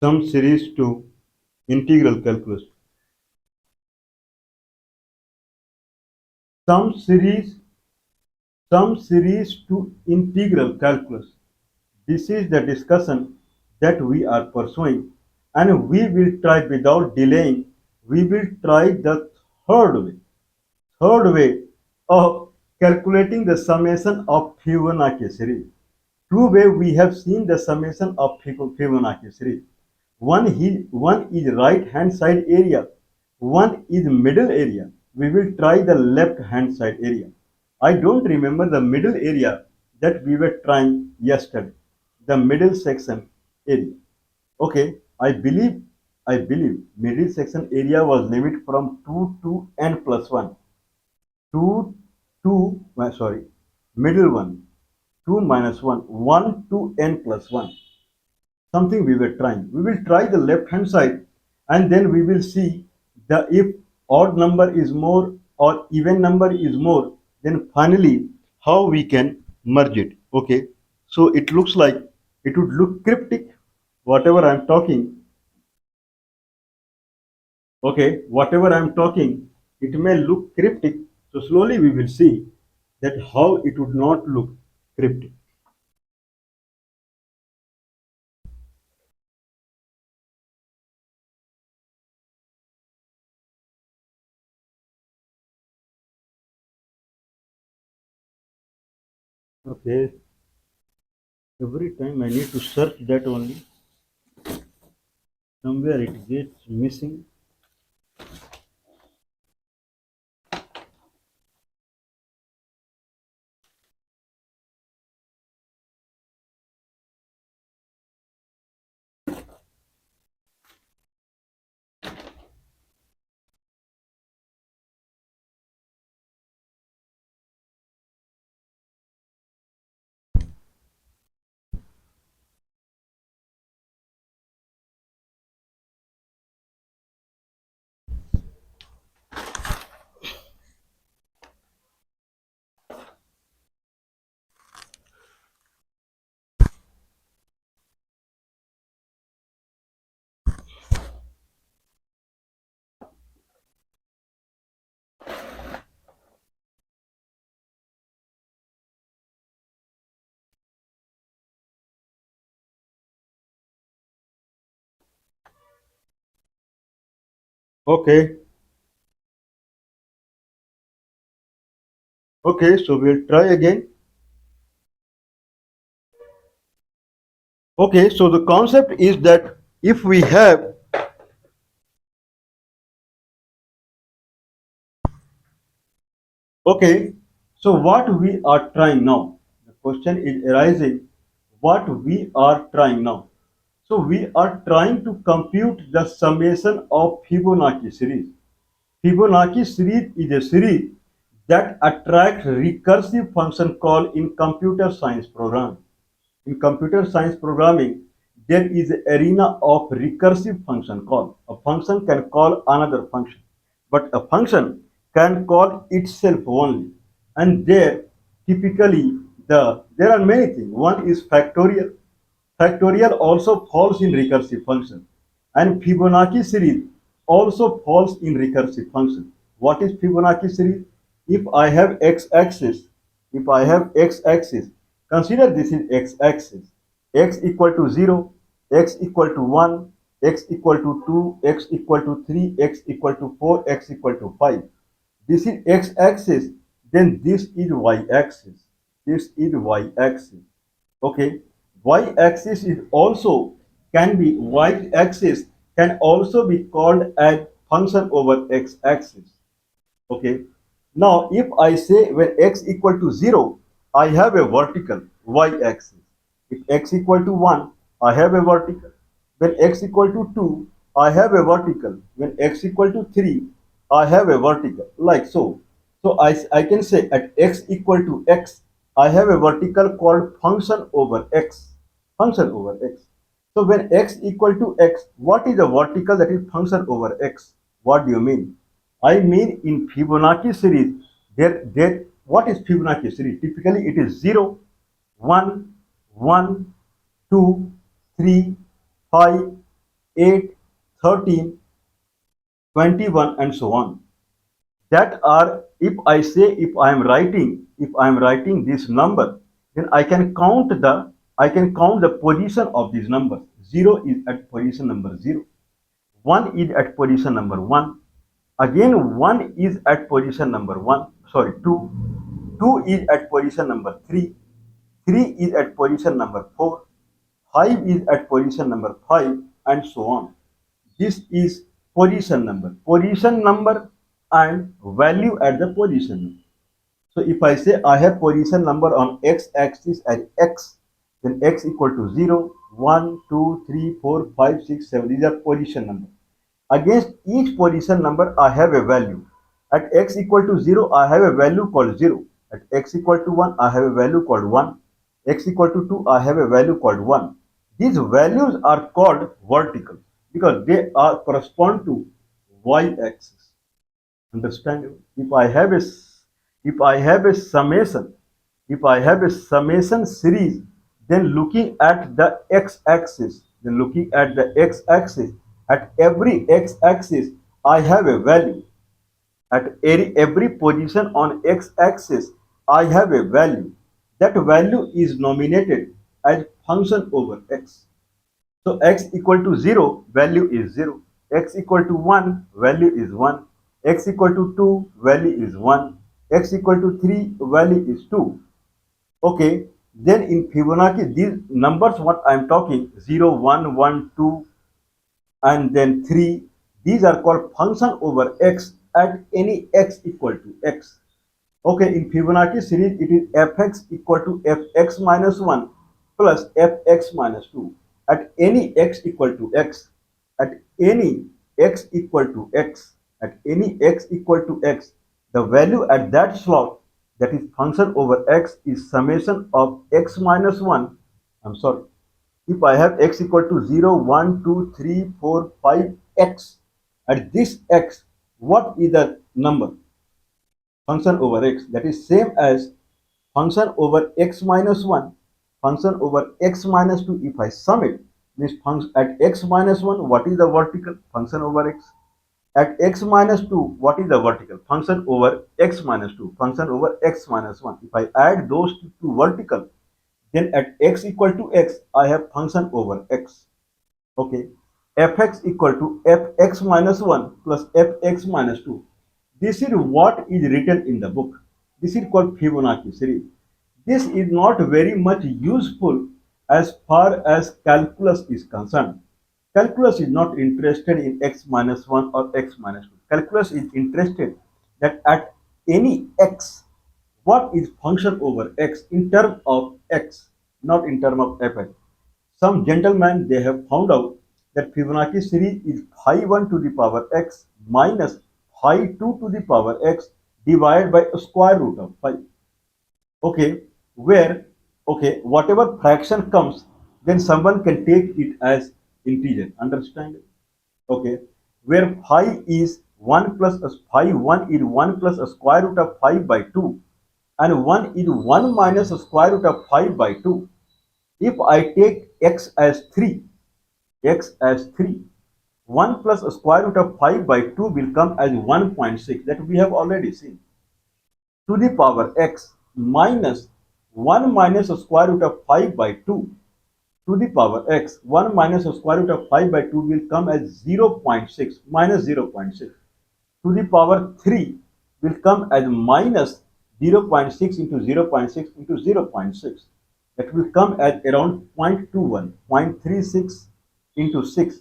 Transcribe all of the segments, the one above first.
Some series to integral calculus. Some series, some series to integral calculus. This is the discussion that we are pursuing, and we will try without delaying. We will try the third way. Third way of calculating the summation of Fibonacci series. Two ways we have seen the summation of Fibonacci series. One is right hand side area, one is middle area. We will try the left hand side area. I don't remember the middle area that we were trying yesterday. The middle section area. Okay, I believe middle section area was limit from 2 to n plus 1. 2 sorry, middle one, 2 minus 1, 1 to n plus 1. Something we were trying. We will try the left hand side and then we will see the if odd number is more or even number is more, then finally how we can merge it. Okay, so it looks like it would look cryptic, whatever I'm talking. Okay, whatever I'm talking, it may look cryptic. So slowly we will see that how it would not look cryptic. Okay, every time I need to search that only. Somewhere it gets missing. Okay, okay, so we'll try again. Okay, so the concept is that if we have, okay, so what we are trying now, the question is arising what we are trying now. So we are trying to compute the summation of Fibonacci series. Fibonacci series is a series that attracts recursive function call in computer science program. In computer science programming, there is an arena of recursive function call. A function can call another function, but a function can call itself only. And there, typically, there are many things. One is factorial. Factorial also falls in recursive function, and Fibonacci series also falls in recursive function. What is Fibonacci series? If I have x-axis, if I have x-axis, consider this is x-axis. X equal to 0, x equal to 1, x equal to 2, x equal to 3, x equal to 4, x equal to 5. This is x-axis, then this is y-axis. This is y-axis. Okay, y-axis is also can be y-axis can also be called as function over x-axis. Okay, now if I say when x equal to 0, I have a vertical y-axis. If x equal to 1, I have a vertical. When x equal to 2, I have a vertical. When x equal to 3, I have a vertical, like so. So I can say at x equal to x, I have a vertical called function over x. Function over x. So when x equal to x, what is the vertical that is function over x? What do you mean? I mean in Fibonacci series, what is Fibonacci series? Typically it is 0, 1, 1, 2, 3, 5, 8, 13, 21, and so on. That are, if I say, if I am writing this number, then I can count the position of these numbers. 0 is at position number 0. 1 is at position number 1. Again, 1 is at position number 1. Sorry, 2. 2 is at position number 3. 3 is at position number 4. 5 is at position number 5, and so on. This is position number and value at the position. So if I say I have position number on x-axis as x, then x equal to 0, 1, 2, 3, 4, 5, 6, 7. These are position number. Against each position number, I have a value. At x equal to 0, I have a value called 0. At x equal to 1, I have a value called 1. X equal to 2, I have a value called 1. These values are called vertical because they are correspond to y-axis. Understand? If I have a summation, if I have a summation series, then looking at the x-axis, at every x-axis, I have a value. At every position on x-axis, I have a value. That value is nominated as function over x. So x equal to 0, value is 0. X equal to 1, value is 1. X equal to 2, value is 1. X equal to 3, value is 2. Okay, then in Fibonacci, these numbers what I am talking, 0, 1, 1, 2, and then 3, these are called function over x at any x equal to x. Okay, in Fibonacci series, it is fx equal to fx minus 1 plus fx minus 2 at any x equal to x, at any x equal to x, at any x equal to x, the value at that slot, that is function over x, is summation of x minus 1. I'm sorry. If I have x equal to 0, 1, 2, 3, 4, 5, x, at this x, what is the number? Function over x, that is same as function over x minus 1, function over x minus 2. If I sum it, means function at x minus 1, what is the vertical? Function over x. At x minus 2, what is the vertical? Function over x minus 2, function over x minus 1. If I add those two vertical, then at x equal to x, I have function over x. Okay, fx equal to fx minus 1 plus fx minus 2. This is what is written in the book. This is called Fibonacci series. This is not very much useful as far as calculus is concerned. Calculus is not interested in x minus 1 or x minus 2. Calculus is interested that at any x, what is function over x in terms of x, not in terms of fx. Some gentlemen, they have found out that Fibonacci series is phi 1 to the power x minus phi 2 to the power x divided by a square root of phi. Okay, where, okay, whatever fraction comes, then someone can take it as integer. Understand? Okay, where phi is 1 plus phi 1 is 1 plus a square root of phi by 2, and 1 is 1 minus a square root of phi by 2. If I take x as 3, 1 plus a square root of 5 by 2 will come as 1.6, that we have already seen, to the power x minus 1 minus a square root of 5 by 2 to the power x. 1 minus a square root of 5 by 2 will come as 0.6, minus 0.6, to the power 3 will come as minus 0.6 into 0.6 into 0.6. That will come as around 0.21, 0.36 into 6,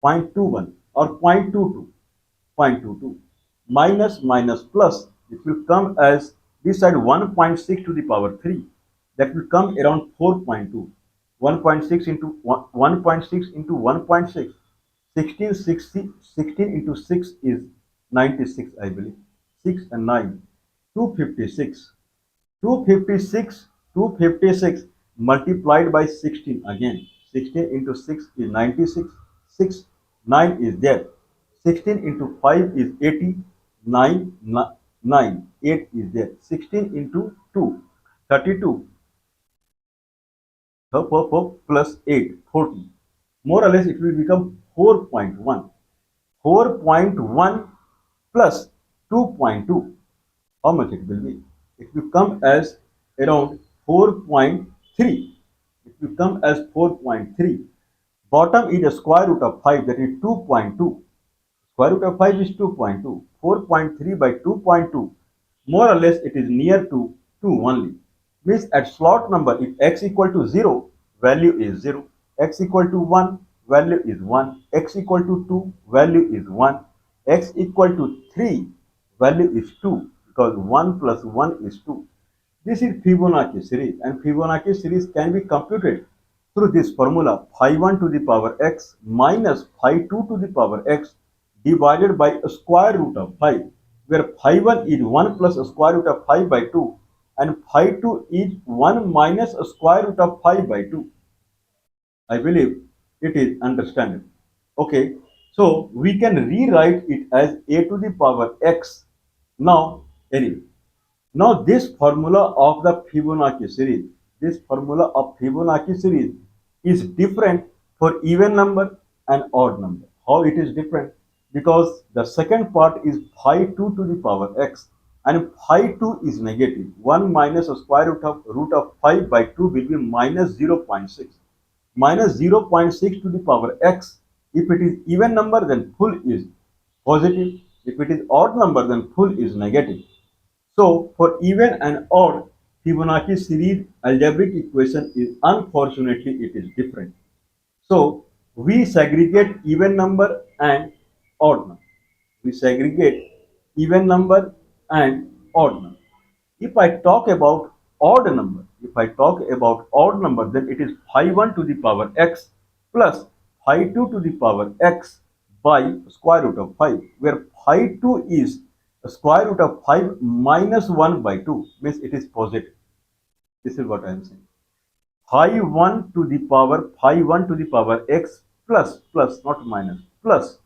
0.21 or 0.22, 0.22. Minus minus plus, it will come as this side 1.6 to the power 3. That will come around 4.2. 1.6 into 1.6 into 1.6. 16 into 6 is 96, I believe. 6 and 9. 256. 256 multiplied by 16 again. 16 into 6 is 96. 6, 9 is there. 16 into 5 is 80. 8 is there. 16 into 2, 32. Plus 8, 40. More or less it will become 4.1. 4.1 plus 2.2. How much it will be? It will come as around 4.3. It will come as 4.3. Bottom is a square root of 5, that is 2.2. Square root of 5 is 2.2. 4.3 by 2.2. More or less it is near to 2 only. Means at slot number, if x equal to 0, value is 0. X equal to 1, value is 1. X equal to 2, value is 1. X equal to 3, value is 2, because 1 plus 1 is 2. This is Fibonacci series, and Fibonacci series can be computed through this formula: phi 1 to the power x minus phi 2 to the power x divided by a square root of 5, where phi 1 is 1 plus a square root of 5 by 2 and phi 2 is 1 minus a square root of 5 by 2. I believe it is understandable. Okay, so we can rewrite it as a to the power x. Now, anyway, now this formula of the Fibonacci series, this formula of Fibonacci series is different for even number and odd number. How it is different? Because the second part is phi 2 to the power x, and phi 2 is negative. 1 minus a square root of 5 by 2 will be minus 0.6. Minus 0.6 to the power x. If it is even number, then full is positive. If it is odd number, then full is negative. So for even and odd, Fibonacci series algebraic equation is, unfortunately, it is different. So we segregate even number and odd number. We segregate even number and odd number. If I talk about odd number, then it is phi 1 to the power x plus phi 2 to the power x by square root of 5, where phi 2 is square root of 5 minus 1 by 2, means it is positive. This is what I am saying. Phi 1 to the power x plus not minus, plus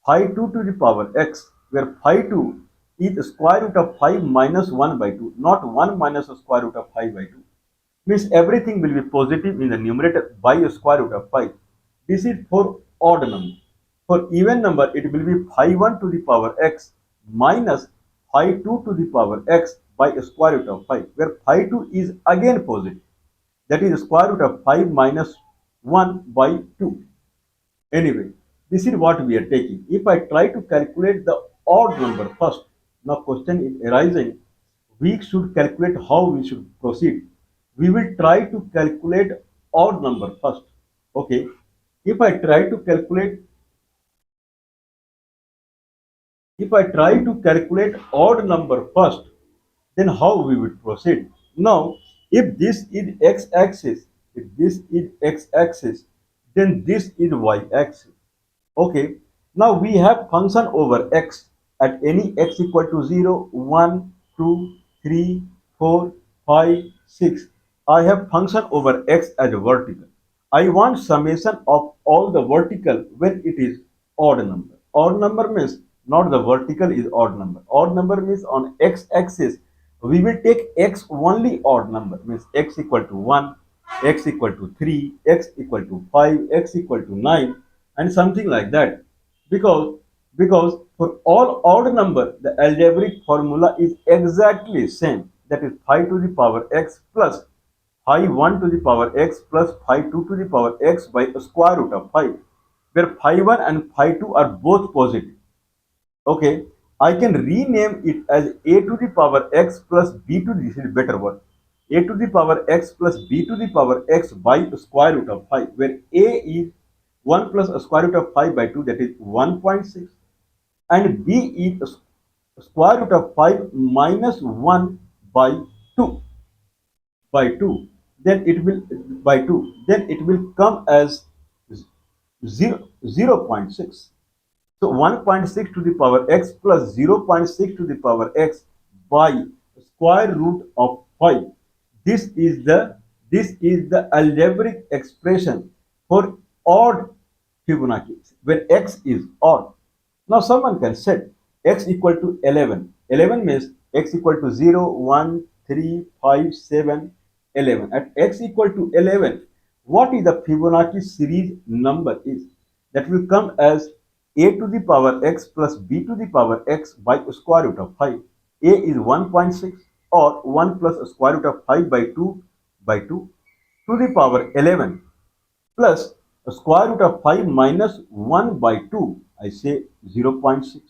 phi 2 to the power x, where phi 2 is square root of 5 minus 1 by 2, not 1 minus the square root of 5 by 2. Means everything will be positive in the numerator by a square root of 5. This is for odd number. For even number, it will be phi 1 to the power x minus phi 2 to the power x by a square root of 5, where phi 2 is again positive. That is square root of 5 minus 1 by 2. Anyway, this is what we are taking. If I try to calculate the odd number first, now question is arising, we should calculate how we should proceed. We will try to calculate odd number first. Okay, if I try to calculate odd number first, then how we would proceed? Now, if this is x-axis, then this is y-axis. Okay, now we have function over x at any x equal to 0, 1, 2, 3, 4, 5, 6. I have function over x as a vertical. I want summation of all the vertical when it is odd number. Odd number means not the vertical is odd number. Odd number means on x axis we will take x only odd number, means x equal to 1, x equal to 3, x equal to 5, x equal to 9, and something like that. Because for all odd number the algebraic formula is exactly same, that is phi to the power x plus phi 1 to the power x plus phi 2 to the power x by a square root of 5, where phi 1 and phi 2 are both positive. Okay, I can rename it as a to the power x plus b to the, this is better word, a to the power x plus b to the power x by square root of 5, where a is 1 plus a square root of 5 by 2, that is 1.6, and b is square root of 5 minus 1 by 2, by 2, then it will, by 2, then it will come as 0.6. So 1.6 to the power x plus 0.6 to the power x by square root of 5. This is the algebraic expression for odd Fibonacci when x is odd. Now someone can set x equal to 11. 11 means x equal to 0, 1, 3, 5, 7, 11. At x equal to 11, what is the Fibonacci series number is, that will come as a to the power x plus b to the power x by square root of 5. A is 1.6 or 1 plus square root of 5 by 2 to the power 11 plus square root of 5 minus 1 by 2, I say 0.6.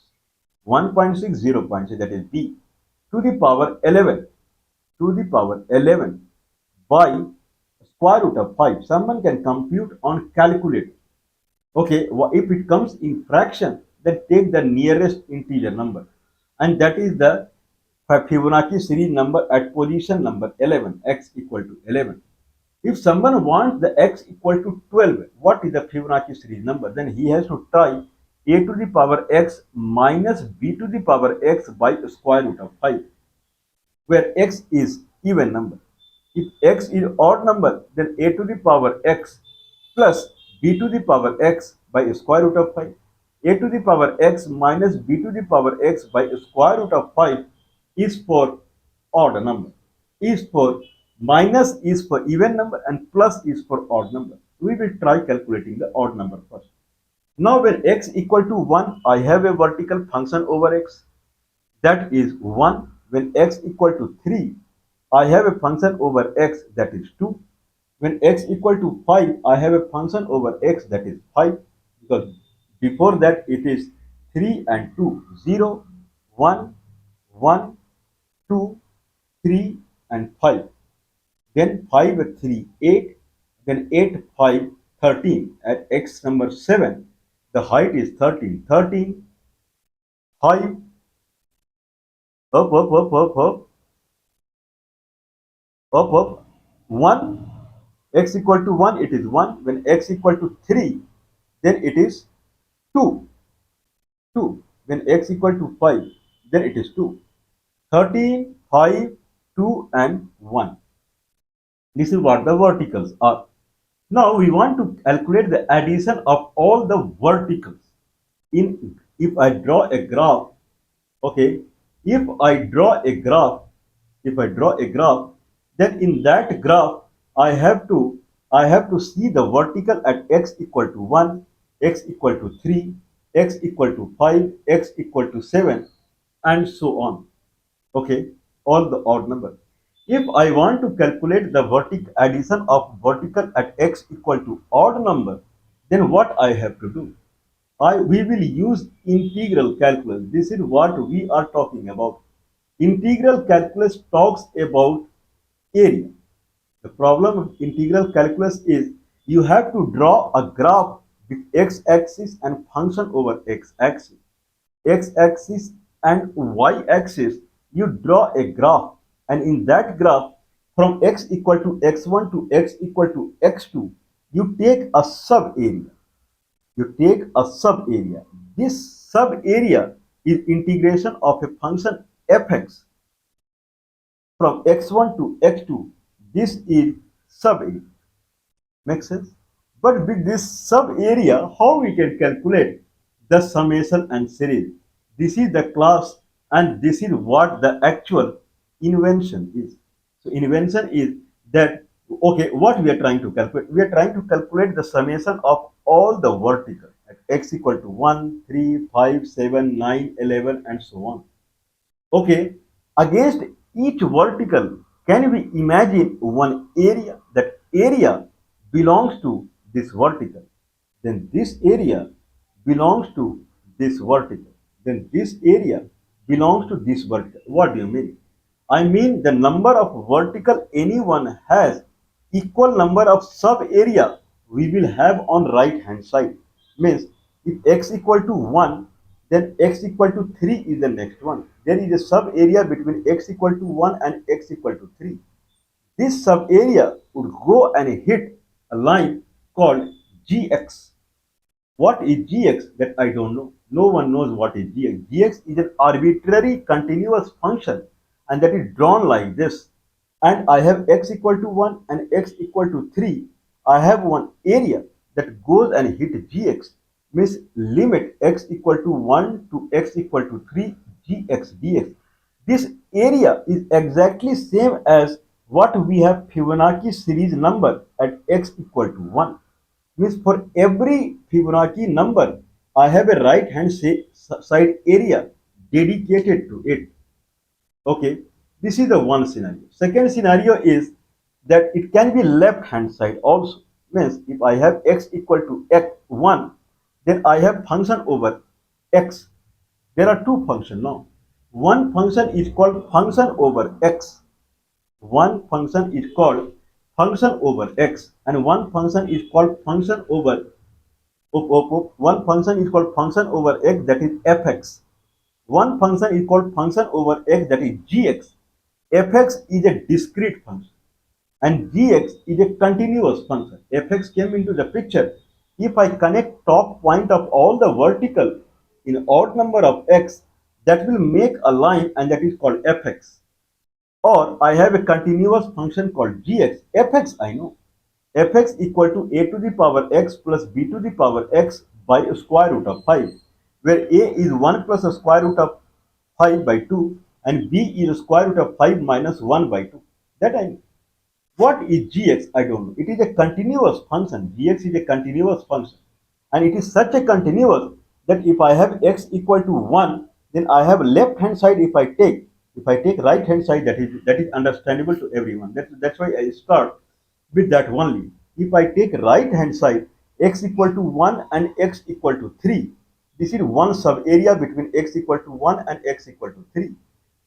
1.6, 0.6, that is b, to the power 11, to the power 11 by square root of 5. Someone can compute on calculator. Okay, if it comes in fraction, then take the nearest integer number, and that is the Fibonacci series number at position number 11, x equal to 11. If someone wants the x equal to 12, what is the Fibonacci series number? Then he has to try a to the power x minus b to the power x by square root of 5, where x is even number. If x is odd number, then a to the power x plus b to the power x by square root of 5. A to the power x minus b to the power x by square root of 5 is for odd number, is for minus is for even number, and plus is for odd number. We will try calculating the odd number first. Now when x equal to 1, I have a vertical function over x, that is 1. When x equal to 3, I have a function over x, that is 2. When x equal to 5, I have a function over x, that is 5, because before that it is 3 and 2, 0, 1, 1, 2, 3 and 5. Then 5, 3, 8, then 8, 5, 13. At x number 7, the height is 13, 13, 5, up, up, 1, x equal to 1, it is 1. When x equal to 3, then it is 2, 2. When x equal to 5, then it is 2. 13, 5, 2 and 1. This is what the verticals are. Now we want to calculate the addition of all the verticals. If I draw a graph, okay, if I draw a graph, then in that graph I have to see the vertical at x equal to 1, x equal to 3, x equal to 5, x equal to 7, and so on. Okay, all the odd number. If I want to calculate the vertical addition of vertical at x equal to odd number, then what I have to do? We will use integral calculus. This is what we are talking about. Integral calculus talks about area. The problem of integral calculus is you have to draw a graph with x-axis and function over x-axis. X-axis and y-axis, you draw a graph, and in that graph from x equal to x1 to x equal to x2, you take a sub area. You take a sub area. This sub area is integration of a function fx from x1 to x2. This is sub area. Makes sense? But with this sub area, how we can calculate the summation and series? This is the class, and this is what the actual invention is. So invention is that, okay, what we are trying to calculate? We are trying to calculate the summation of all the verticals at x equal to 1, 3, 5, 7, 9, 11, and so on. Okay, against each vertical, can we imagine one area? That area belongs to this vertical. Then this area belongs to this vertical. Then this area belongs to this vertical. What do you mean? I mean the number of vertical anyone has equal number of sub area we will have on right hand side. Means if x equal to 1, then x equal to 3 is the next one. There is a sub area between x equal to 1 and x equal to 3. This sub area would go and hit a line called gx. What is gx? That I don't know. No one knows what is gx. Gx is an arbitrary continuous function, and that is drawn like this. And I have x equal to 1 and x equal to 3. I have one area that goes and hit gx, means limit x equal to 1 to x equal to 3 gx dx. This area is exactly same as what we have Fibonacci series number at x equal to 1. Means for every Fibonacci number, I have a right hand side area dedicated to it. Okay, this is the one scenario. Second scenario is that it can be left hand side also. Means if I have x equal to x1, then I have function over x. There are two functions now. One function is called function over x. One function is called function over x, and one function is called function over one function is called function over x, that is fx. One function is called function over x, that is gx. Fx is a discrete function and gx is a continuous function. Fx came into the picture if I connect top point of all the vertical in odd number of x, that will make a line, and that is called fx. Or I have a continuous function called gx. Fx I know. Fx equal to a to the power x plus b to the power x by a square root of 5, where a is 1 plus a square root of 5 by 2 and b is a square root of 5 minus 1 by 2. That I know. What is gx? I don't know. It is a continuous function. Gx is a continuous function. And it is such a continuous that if I have x equal to 1, then I have left hand side if I take right hand side, that is understandable to everyone. That's why I start with that only. If I take right hand side, x equal to 1 and x equal to 3, this is one sub area between x equal to 1 and x equal to 3.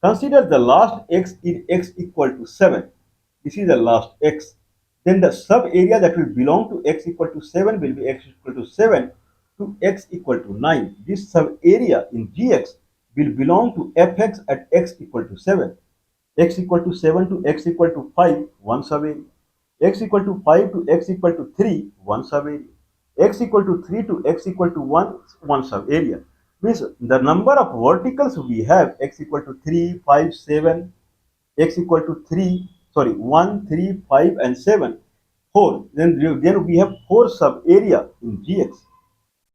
Consider the last x is x equal to 7. This is the last x. Then the sub area that will belong to x equal to 7 will be x equal to 7 to x equal to 9. This sub area in gx will belong to fx at x equal to 7. X equal to 7 to x equal to 5, one sub area. X equal to 5 to x equal to 3, one sub area. X equal to 3 to x equal to 1, one sub area. Means the number of verticals we have x equal to 3, 5, 7, x equal to 3, sorry, 1, 3, 5 and 7, 4. Then we have 4 sub area in gx.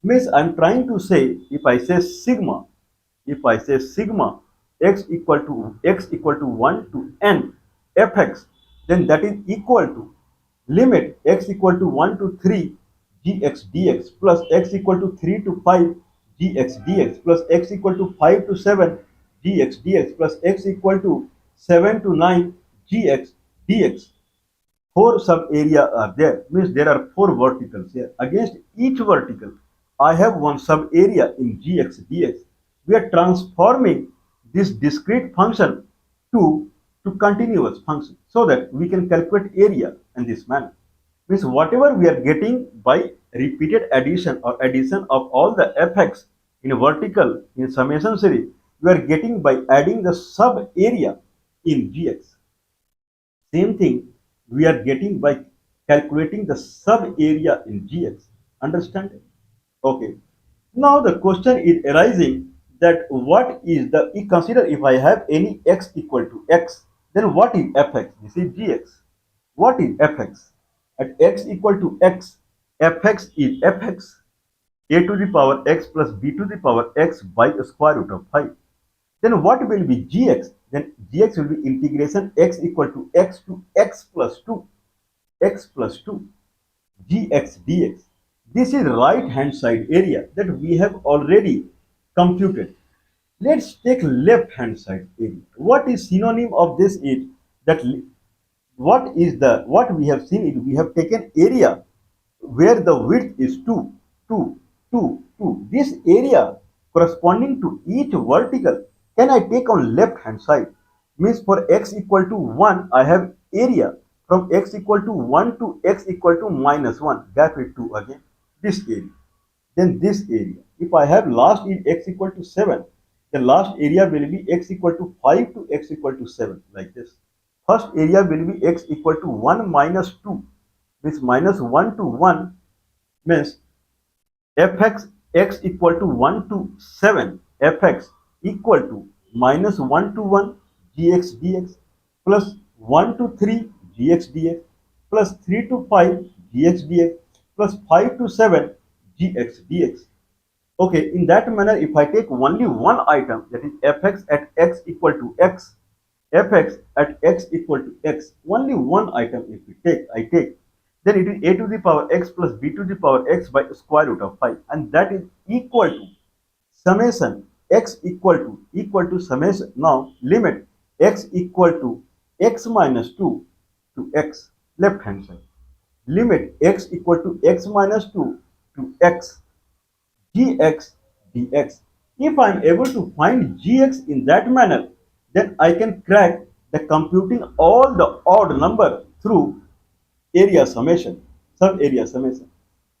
Means I'm trying to say, if I say sigma x equal to 1 to n fx, then that is equal to limit x equal to 1 to 3 gx dx plus x equal to 3 to 5 gx dx plus x equal to 5 to 7 gx dx plus x equal to 7 to 9 gx dx. Four sub area are there, means there are four verticals here. Against each vertical I have one sub area in gx dx. We are transforming this discrete function to continuous function so that we can calculate area in this manner. Means whatever we are getting by repeated addition or addition of all the fx in vertical in summation series, we are getting by adding the sub area in gx. Same thing we are getting by calculating the sub area in gx. Understand it? Okay. Now the question is arising that what is the, consider if I have any x equal to x, then what is fx? This is gx. What is fx? At x equal to x, fx is fx, a to the power x plus b to the power x by the square root of 5. Then what will be gx? Then gx will be integration x equal to x plus 2, x plus 2, gx dx. This is right hand side area that we have already computed. Let's take left hand side area. What is synonym of this is that what we have seen is we have taken area where the width is 2, 2, 2, 2. This area corresponding to each vertical can I take on left hand side? Means for x equal to 1, I have area from x equal to 1 to x equal to minus 1. Gap it 2 again. This area. Then this area. If I have last is x equal to 7, the last area will be x equal to 5 to x equal to 7, like this. First area will be x equal to 1 minus 2, means minus 1 to 1, means fx x equal to 1 to 7, fx equal to minus 1 to 1 gx dx plus 1 to 3 gx dx plus 3 to 5 gx dx plus 5 to 7 gx dx. Okay, in that manner, if I take only one item, that is fx at x equal to x, fx at x equal to x, only one item if we take, I take, then it is a to the power x plus b to the power x by square root of 5, and that is equal to summation x equal to summation. Now limit x equal to x minus 2 to x, left hand side, limit x equal to x minus 2 to x gx dx. If I am able to find gx in that manner, then I can crack the computing all the odd number through area summation, sub area summation.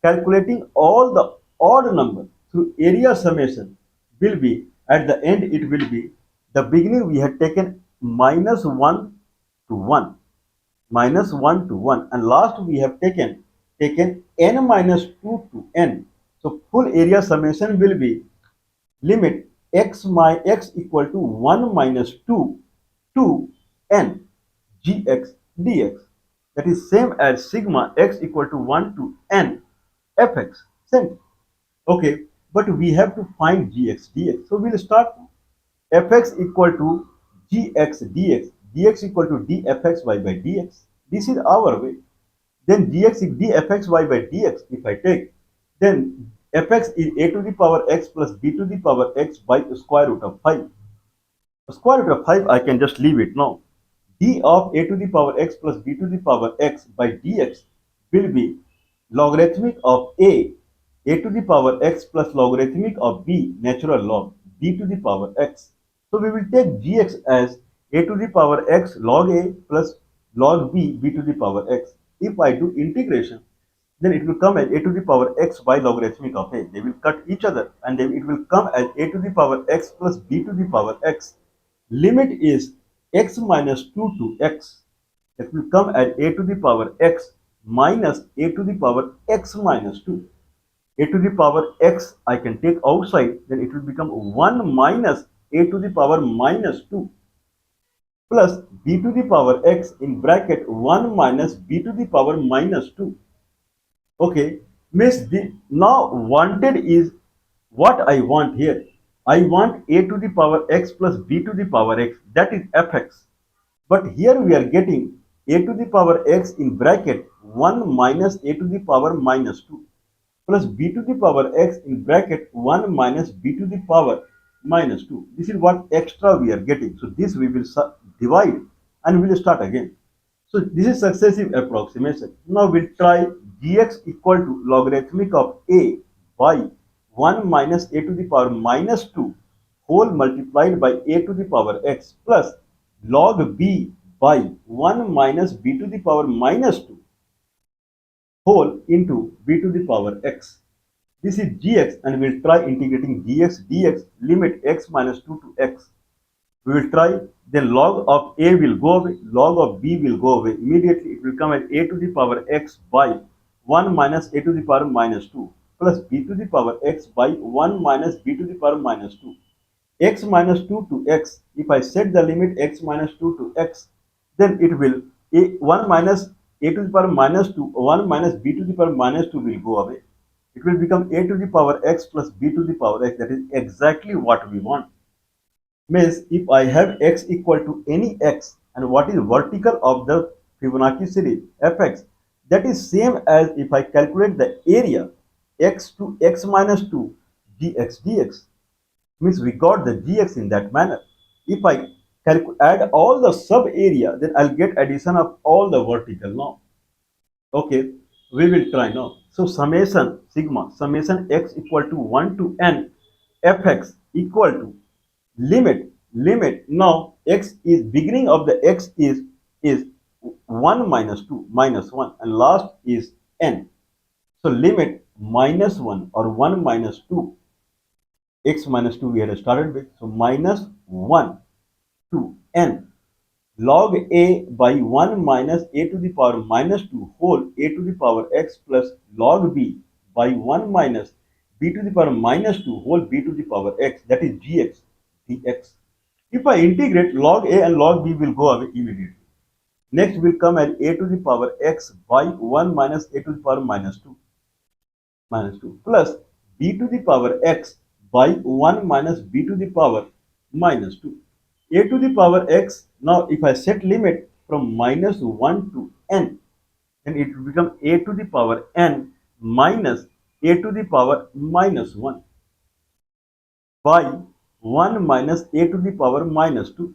Calculating all the odd number through area summation will be, at the end it will be, the beginning we had taken minus 1 to 1, minus 1 to 1, and last we have taken n minus 2 to n. So full area summation will be limit x equal to 1 minus 2 to n gx dx. That is same as sigma x equal to 1 to n fx. Same. Okay, but we have to find gx dx. So we'll start fx equal to gx dx, dx equal to dfxy by dx. This is our way. Then gx is dfxy by dx. If I take, then fx is a to the power x plus b to the power x by square root of 5. Square root of 5, I can just leave it now. D of a to the power x plus b to the power x by dx will be logarithmic of a to the power x plus logarithmic of b, natural log, b to the power x. So we will take gx as a to the power x log a plus log b, b to the power x. If I do integration, then it will come as a to the power x by logarithmic of a. They will cut each other, and then it will come as a to the power x plus b to the power x. Limit is x minus 2 to x. That will come as a to the power x minus a to the power x minus 2. A to the power x I can take outside, then it will become 1 minus a to the power minus 2 plus b to the power x in bracket 1 minus b to the power minus 2. Okay, miss, the now wanted is what I want here. I want a to the power x plus b to the power x, that is fx. But here we are getting a to the power x in bracket 1 minus a to the power minus 2 plus b to the power x in bracket 1 minus b to the power minus 2. This is what extra we are getting. So this we will divide and we will start again. So this is successive approximation. Now we'll try gx equal to logarithmic of a by 1 minus a to the power minus 2 whole multiplied by a to the power x plus log b by 1 minus b to the power minus 2 whole into b to the power x. This is gx, and we'll try integrating gx dx, limit x minus 2 to x. We will try, then log of a will go away, log of b will go away. Immediately it will come as a to the power x by 1 minus a to the power minus 2 plus b to the power x by 1 minus b to the power minus 2. X minus 2 to x, if I set the limit x minus 2 to x, then it will 1 minus a to the power minus 2, 1 minus b to the power minus 2 will go away. It will become a to the power x plus b to the power x. That is exactly what we want. Means if I have x equal to any x, and what is vertical of the Fibonacci series fx, that is same as if I calculate the area x to x minus 2 dx dx. Means we got the gx in that manner. If I add all the sub area, then I'll get addition of all the vertical now. Okay, we will try now. So summation sigma summation x equal to 1 to n fx equal to limit now x is beginning of the x is 1 minus 2 minus 1, and last is n. So limit minus 1 or 1 minus 2, x minus 2 we had started with, so minus 1 to n log a by 1 minus a to the power minus 2 whole a to the power x plus log b by 1 minus b to the power minus 2 whole b to the power x, that is gx dx. If I integrate, log a and log b will go away immediately. Next will come as a to the power x by 1 minus a to the power minus 2 plus b to the power x by 1 minus b to the power minus 2. a to the power x. Now if I set limit from minus 1 to n, then it will become a to the power n minus a to the power minus 1 by 1 minus a to the power minus 2.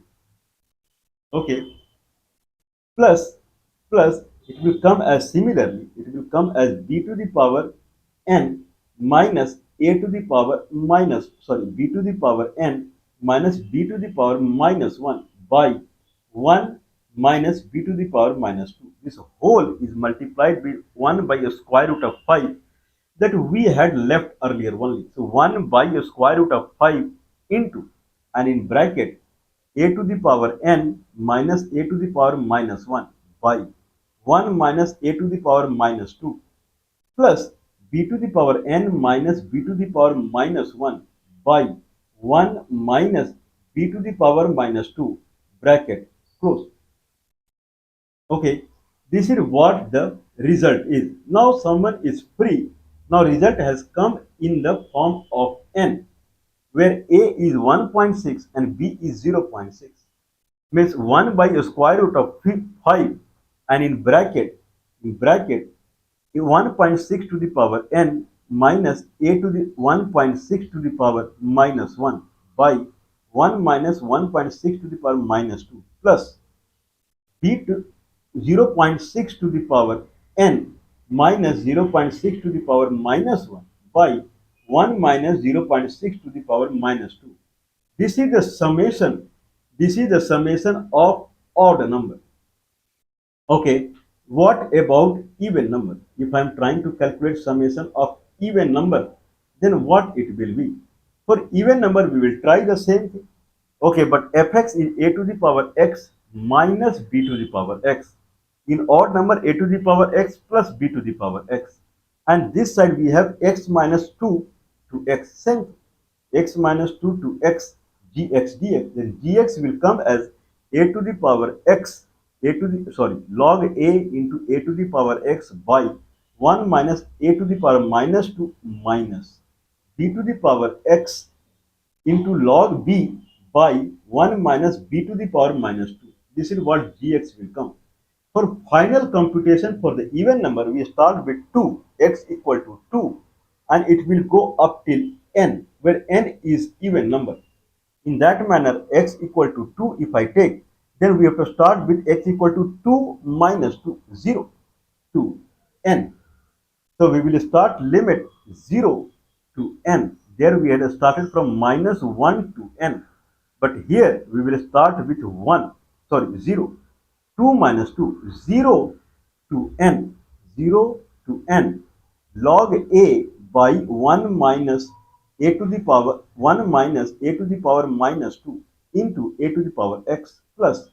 Okay, plus plus it will come as similarly, it will come as b to the power n minus a to the power minus, sorry, b to the power n minus b to the power minus 1 by 1 minus b to the power minus 2. This whole is multiplied by 1 by a square root of 5 that we had left earlier only. So 1 by a square root of 5 into, and in bracket, a to the power n minus a to the power minus 1 by 1 minus a to the power minus 2 plus b to the power n minus b to the power minus 1 by 1 minus b to the power minus 2 bracket close. Okay, this is what the result is. Now someone is free. Now result has come in the form of n, where a is 1.6 and b is 0.6. Means 1 by a square root of 5, and in bracket 1.6 to the power n minus a to the 1.6 to the power minus 1 by 1 minus 1.6 to the power minus 2 plus b to 0.6 to the power n minus 0.6 to the power minus 1 by 1 minus 0.6 to the power minus 2. This is the summation. This is the summation of odd number. Okay, what about even number? If I am trying to calculate summation of even number, then what it will be? For even number, we will try the same thing. Okay, but fx is a to the power x minus b to the power x. In odd number, a to the power x plus b to the power x. And this side we have x minus 2 to x. Same thing. X minus 2 to x gx dx. Then gx will come as a to the power x, a to the, sorry, log a into a to the power x by 1 minus a to the power minus 2 minus b to the power x into log b by 1 minus b to the power minus 2. This is what gx will come. For final computation for the even number, we start with 2, x equal to 2, and it will go up till n, where n is even number. In that manner, x equal to 2 if I take, then we have to start with x equal to 2 minus 2, 0 to n. So we will start limit 0 to n. There we had started from minus 1 to n. But here we will start with 1, sorry, 0. 2 minus 2, 0 to n, 0 to n, log a by 1 minus a to the power 1 minus a to the power minus 2 into a to the power x plus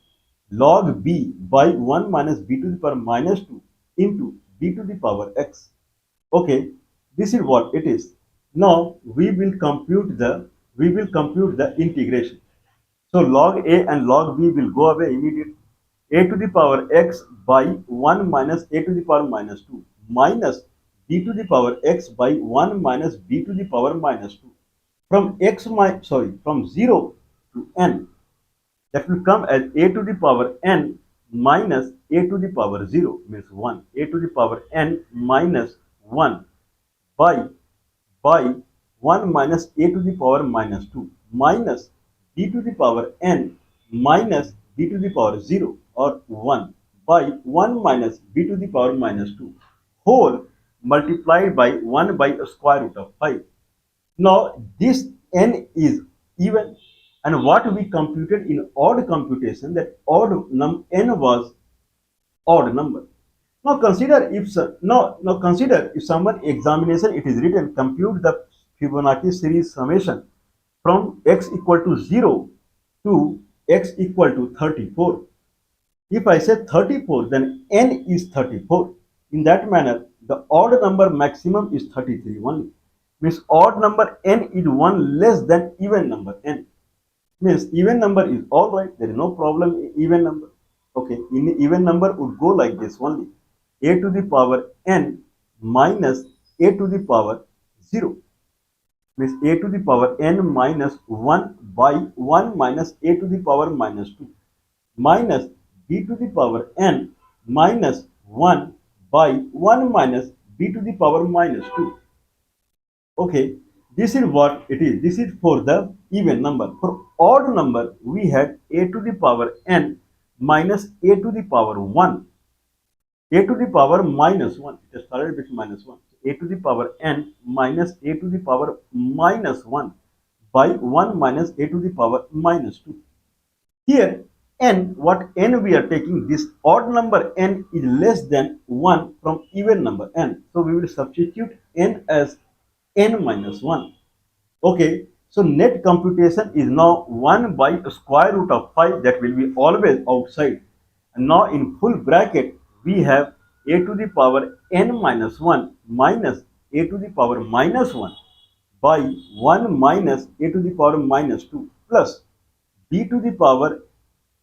log b by 1 minus b to the power minus 2 into b to the power x. Okay, this is what it is. Now we will compute the integration. So log a and log b will go away immediately. A to the power x by 1 minus a to the power minus 2 minus b to the power x by 1 minus b to the power minus 2. From from 0 to n, that will come as a to the power n minus a to the power 0, means 1, a to the power n minus 1 by 1 minus a to the power minus 2 minus b to the power n minus b to the power 0 or 1 by 1 minus b to the power minus 2 whole multiplied by 1 by a square root of 5. Now this n is even, and what we computed in odd computation, that n was odd number. Now consider if someone examination it is written compute the Fibonacci series summation from x equal to 0 to x equal to 34. If I say 34, then n is 34. In that manner, the odd number maximum is 33 only. Means odd number n is 1 less than even number n. Means even number is all right. There is no problem in even number. Okay, in even number would go like this only. A to the power n minus a to the power 0. means a to the power n minus 1 by 1 minus a to the power minus 2 minus b to the power n minus 1 by 1 minus b to the power minus 2. Okay, this is what it is. This is for the even number. For odd number, we had a to the power n minus a to the power 1, a to the power minus 1. It started with minus 1. A to the power n minus a to the power minus 1 by 1 minus a to the power minus 2. Here, n, what n we are taking, this odd number n is less than 1 from even number n. So, we will substitute n as n minus 1. Okay, so net computation is now 1 by square root of 5, that will be always outside. And now in full bracket, we have a to the power n minus 1 minus a to the power minus 1 by 1 minus a to the power minus 2 plus b to the power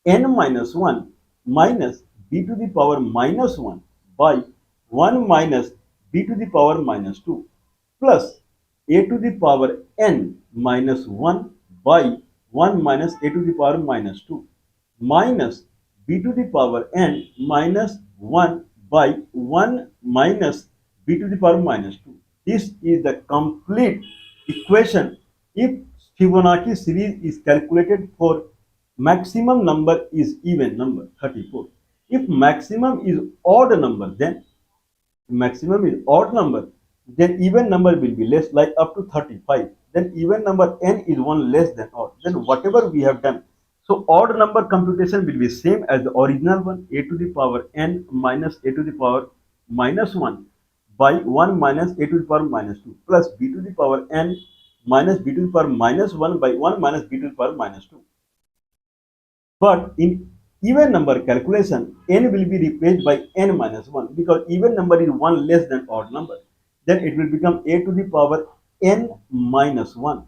n minus 1 minus b to the power minus 1 by 1 minus b to the power minus 2 plus a to the power n minus 1 by 1 minus a to the power minus 2 minus b to the power n minus 1 by 1 minus b to the power minus 2. This is the complete equation if Fibonacci series is calculated for maximum number is even number 34. If maximum is odd number, then even number will be less, like up to 35. Then even number n is 1 less than odd. Then whatever we have done, so odd number computation will be same as the original one, a to the power n minus a to the power minus 1 by 1 minus a to the power minus 2 plus b to the power n minus b to the power minus 1 by 1 minus b to the power minus 2. But in even number calculation, n will be replaced by n minus 1 because even number is 1 less than odd number. Then it will become a to the power n minus 1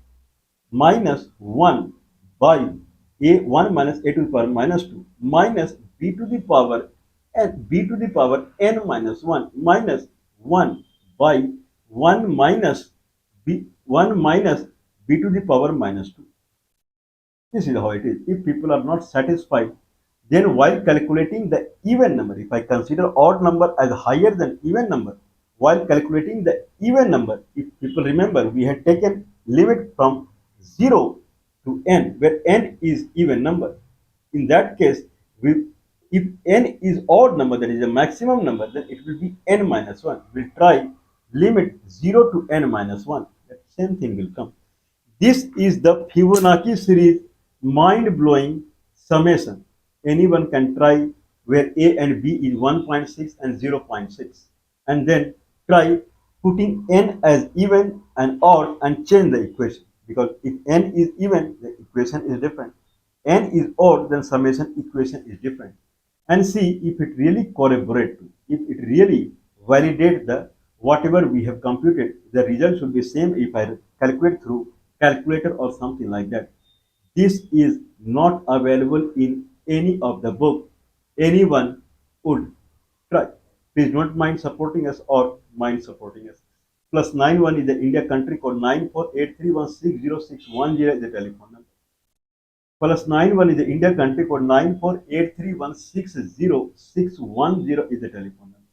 minus 1 by a 1 minus a to the power minus 2 minus b to the power n minus 1 minus 1 by 1 minus b to the power minus 2. This is how it is. If people are not satisfied, then while calculating the even number, if I consider odd number as higher than even number, while calculating the even number, if people remember, we had taken limit from 0 to n, where n is even number. In that case, if n is odd number, that is a maximum number, then it will be n minus 1. We'll try limit 0 to n minus 1. That same thing will come. This is the Fibonacci series mind-blowing summation. Anyone can try where a and b is 1.6 and 0.6, and then try putting n as even and odd and change the equation, because if n is even, the equation is different. N is odd, then summation equation is different, and see if it really corroborates, if it really validates the whatever we have computed. The result should be same if I calculate through calculator or something like that. This is not available in any of the book. Anyone would try. Please don't mind supporting us or mind supporting us. +91 is the India country code, 9483160610 is the telephone number. +91 is the India country code, 9483160610 is the telephone number.